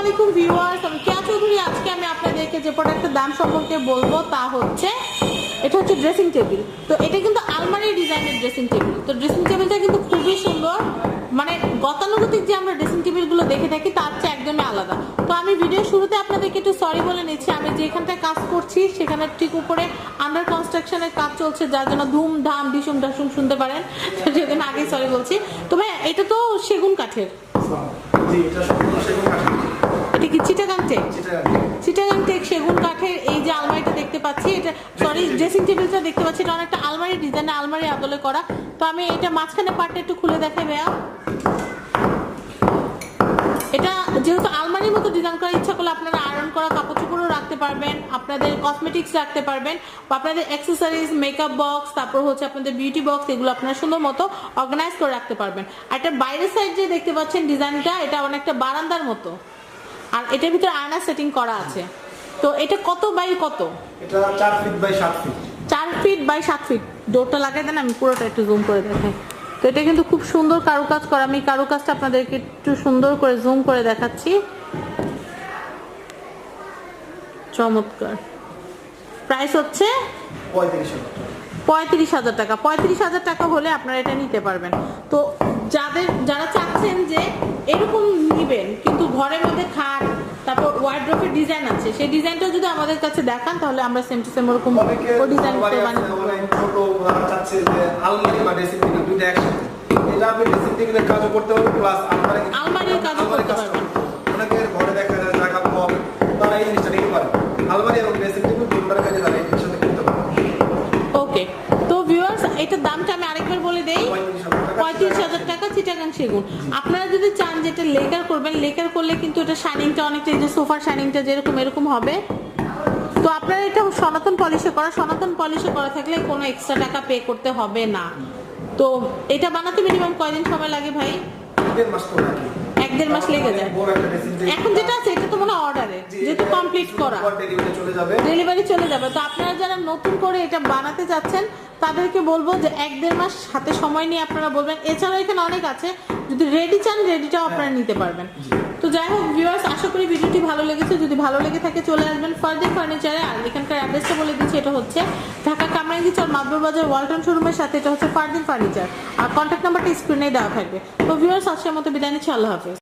আলাইকুম ভিউয়ার্স, আমি কেয়া চৌধুরী। আজকে আমি আপনাদেরকে যে প্রোডাক্টের দাম সম্পর্কে বলবো তা হচ্ছে এটা হচ্ছে ড্রেসিং টেবিল। তো এটা কিন্তু আলমারি ডিজাইনের ড্রেসিং টেবিল। তো ড্রেসিং টেবিলটা কিন্তু খুবই সুন্দর, মানে গতানুগতিক যে আমরা ড্রেসিং টেবিলগুলো দেখে থাকি তার চেয়ে একদমই আলাদা। তো আমি ভিডিও শুরুতে আপনাদেরকে একটু সরি বলে নিচ্ছি, আমি যেখানটায় কাজ করছি সেখানে ঠিক উপরে আন্ডার কনস্ট্রাকশনের কাজ চলছে, যার জন্য ধুমধাম ডিসুম ডাসুম শুনতে পারেন, সেজন্য আগে সরি বলছি। তবে এটা তো সেগুন কাঠের, এটা কি চিটাগাং টেক? চিটাগাং টেক সেগুন কাঠের এই যে আলমারিটা দেখতে পাচ্ছি, এটা সরি ড্রেসিং টেবিলটা দেখতে পাচ্ছি, এটা অনেকটা আলমারি ডিজাইনে আলমারি আদলে করা। তো আমি এটা মাঝখানে পার্টটা একটু খুলে দেখাই ভাইয়া। এটা যেহেতু আলমারির মতো ডিজাইন করার ইচ্ছা করলে আপনারা আয়রন করা কাপড় চোপড়ও রাখতে পারবেন, আপনাদের কসমেটিক্স রাখতে পারবেন, বা আপনাদের অ্যাক্সেসরিজ, মেকআপ বক্স, তারপর হচ্ছে আপনাদের বিউটি বক্স, এগুলো আপনারা সুন্দর মতো অর্গানাইজ করে রাখতে পারবেন। আর এটা বাইরের সাইড যে দেখতে পাচ্ছেন ডিজাইনটা, এটা অনেকটা বারান্দার মতো, আর এটার ভিতরে আয়না সেটিং করা আছে। তো এটা কত বাই কত? এটা 4 feet by 7 feet. 4 feet by 7 feet. ডোরটা লাগাই দেন, আমি পুরোটা একটু জুম করে দেখাই। তো এটা কিন্তু খুব সুন্দর কারুকাজ করা, আমি কারুকাজটা আপনাদেরকে একটু সুন্দর করে জুম করে দেখাচ্ছি। চমৎকার। প্রাইস হচ্ছে 35,000 টাকা। 35,000 টাকা হলে আপনারা এটা নিতে পারবেন। তো যারা চাচ্ছেন যে এরকম নিবেন কিন্তু ঘরের মধ্যে খাট, তারপর ওয়ার্ড্রোবের ডিজাইন আছে, সেই ডিজাইনটা যদি আমাদের কাছে দেখান তাহলে আমরা সেম টু সেম ওরকম ডিজাইন করে বানিয়ে দেব। ছোট ওরা চাচ্ছে যে আলমারি বা ড্রেসিং টেবিল দুইটা একসাথে, এটা আপনি ড্রেসিং টেবিলের কাজও করতে পারবেন প্লাস আলমারির কাজও করতে পারবেন। অনেকের ঘরে দেখা যায় জায়গা কম, তারা এই জিনিসটা নিতে পারে। আলমারি এবং ড্রেসিং টেবিল দুটোর কাজে তারা এই সাথে করতে পারে। ওকে, তো ভিউয়ার্স এটার দামটা আমি আরেকবার বলে দেই, 35,000 টাকা চিটাগাং সেগুন। আপনারা যদি চান যে এটা লেকার করবেন, লেকার করলে কিন্তু এটা শাইনিংটা অনেকটা, এই যে সোফার শাইনিংটা যেরকম এরকম হবে। তো আপনারা এটা সনাতন পলিশে করা, সনাতন পলিশে করা থাকলে কোনো এক্সট্রা টাকা পে করতে হবে না। তো এটা বানাতে মিনিমাম কয়দিন সময় লাগে ভাই? 1.5 মাস তো লাগে। 1-1.5 মাস লেগে যায়। এখন যেটা আছে এটা তো মনে হয় অর্ডারে, যেহেতু কমপ্লিট করা, ডেলিভারি চলে যাবে। তো আপনারা যারা নতুন করে এটা বানাতে যাচ্ছেন তাদেরকে বলবো যে 1-1.5 মাস হাতে সময় নিয়ে আপনারা বলবেন। এছাড়াও এখানে অনেক আছে, যদি রেডি চান রেডিটাও আপনারা নিতে পারবেন। তো যাই হোক ভিউয়ার্স, আশা করি ভিডিওটি ভালো লেগেছে। যদি ভালো লেগে থাকে চলে আসবেন ফারদিন ফার্নিচারে। আর এখানকার অ্যাড্রেসটা বলে দিচ্ছি, এটা হচ্ছে ঢাকা কামরাঙ্গীর চর মাদবর বাজার ওয়ালটন শোরুমের সাথে, এটা হচ্ছে ফারদিন ফার্নিচার। আর কন্ট্যাক্ট নাম্বারটা স্ক্রিনে দেওয়া থাকবে। তো ভিউয়ার্স আজকের মতো বিদায় নিচ্ছি, আল্লাহ হাফেজ।